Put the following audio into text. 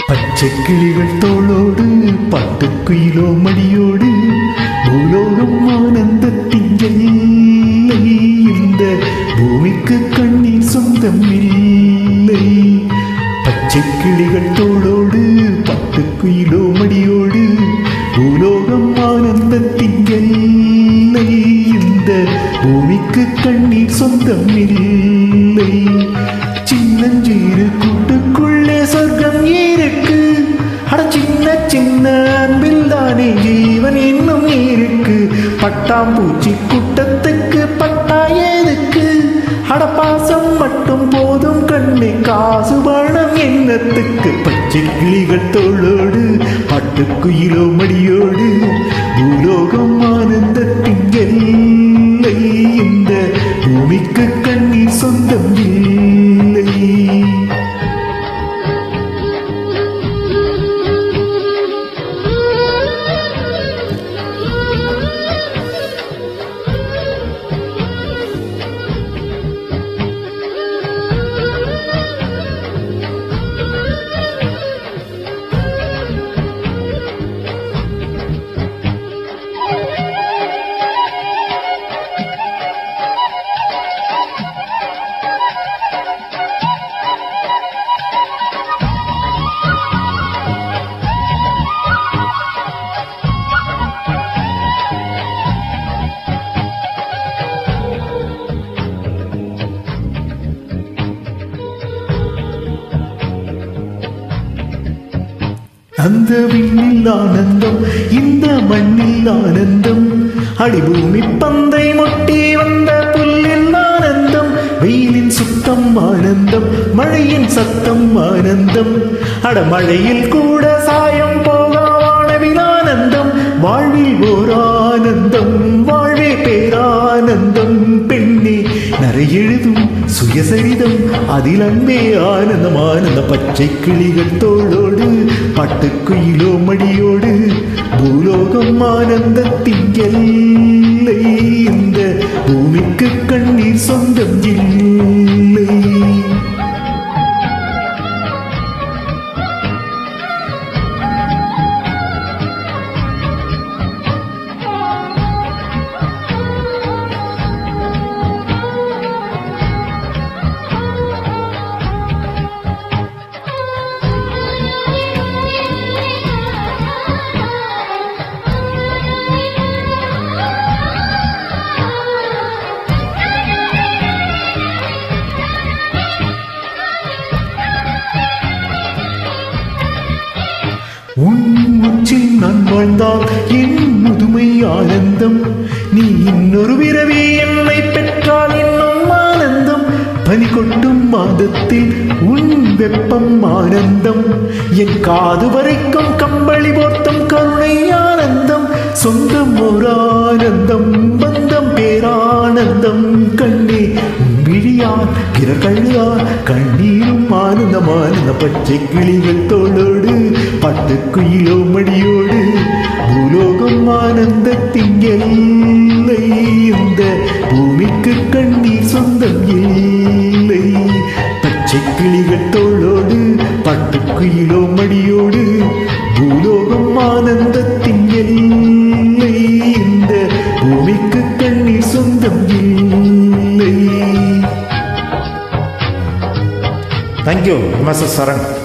பச்சைக்கிளிகள் தோளோடு பட்டுக்குயிலோ மடியோடு பூலோகம் ஆனந்தத்தின் எல்லை. இந்த பூமிக்கு கண்ணீர் சொந்தம் இல்லை. பச்சைக்கிளிகள் தோளோடு பட்டுக்குயிலோ மடியோடு பூலோகம் ஆனந்தத்தின் எல்லை. இந்த பூமிக்கு கண்ணீர் சொந்தம் இல்லை. சின்னஞ்சீரு கூட்டுக்குள்ளே சொர்க்கம் இருக்கு. அட சின்ன சின்ன அன்பில் தானே ஜீவன் இன்னும் இருக்கு. பட்டாம்பூச்சி கூட்டத்துக்கு பட்டா எதுக்கு? அட பாசம் மட்டும் போதும் கண்ணே, காசு பணம் என்னத்துக்கு? பச்சை கிளிகள் தோளோடு பட்டுக்குயிலோ மடியோடு பூலோகம் ஆனந்தத்தின் எல்லை. இந்த பூமிக்கு கண்ணீர் சொந்தம் இல்லை. அந்த விண்ணில் ஆனந்தம், இந்த மண்ணில் ஆனந்தம். அடிபூமி பந்தை மொட்டி வந்த புல்லில் ஆனந்தம். வெயிலின் சுத்தம் ஆனந்தம், மழையின் சத்தம் ஆனந்தம். அடமழையில் கூட சாயம் போகா வானவில் ஆனந்தம். வாழ்வில் ஓர் ஆனந்தம், வாழ்வே பேரானந்தம். பெண்ணே நரை எழுதும் சுயசரிதம், அதில் அன்பே ஆனந்தம். ஆனந்த பச்சை கிளிகள் தோளோடு பட்டுக்குயிலோ மடியோடு பூலோகம் ஆனந்தத்தின் எல்லை. இந்த பூமிக்கு கண்ணீர் சொந்தம் இல்லை. உன் உச்சில் நான் வாழ்ந்தால் என் முதுமை ஆனந்தம். நீ இன்னொரு விரவி என்னை பெற்றால் இன்னும் ஆனந்தம். பனி கொட்டும் மாதத்தில் உன் வெப்பம் ஆனந்தம். என் காது வரைக்கும் கம்பளி போர்த்தம் கருணை ஆனந்தம். சொந்தம் ஒரு ஆனந்தம், பந்தம் பேரானந்தம். கண்ணே விழியார் பிறர் கழுவார் கண்ணீரும் ஆனந்தம். ஆனந்த பச்சை கிளிகள் தோளோடு பட்டுக்குயிலோ மடியோடு பூலோகம் ஆனந்தத்தின் எல்லை. இந்த பூமிக்கு கண்ணீர் சொந்தம் இல்லை. பச்சை கிளிகள் தோளோடு பட்டுக்குயிலோ மடியோடு பூலோகம் ஆனந்தத்தின் எல்லை. இந்த பூமிக்கு கண்ணீர் சொந்தம் இல்லை. Thank you, Mr. Saran.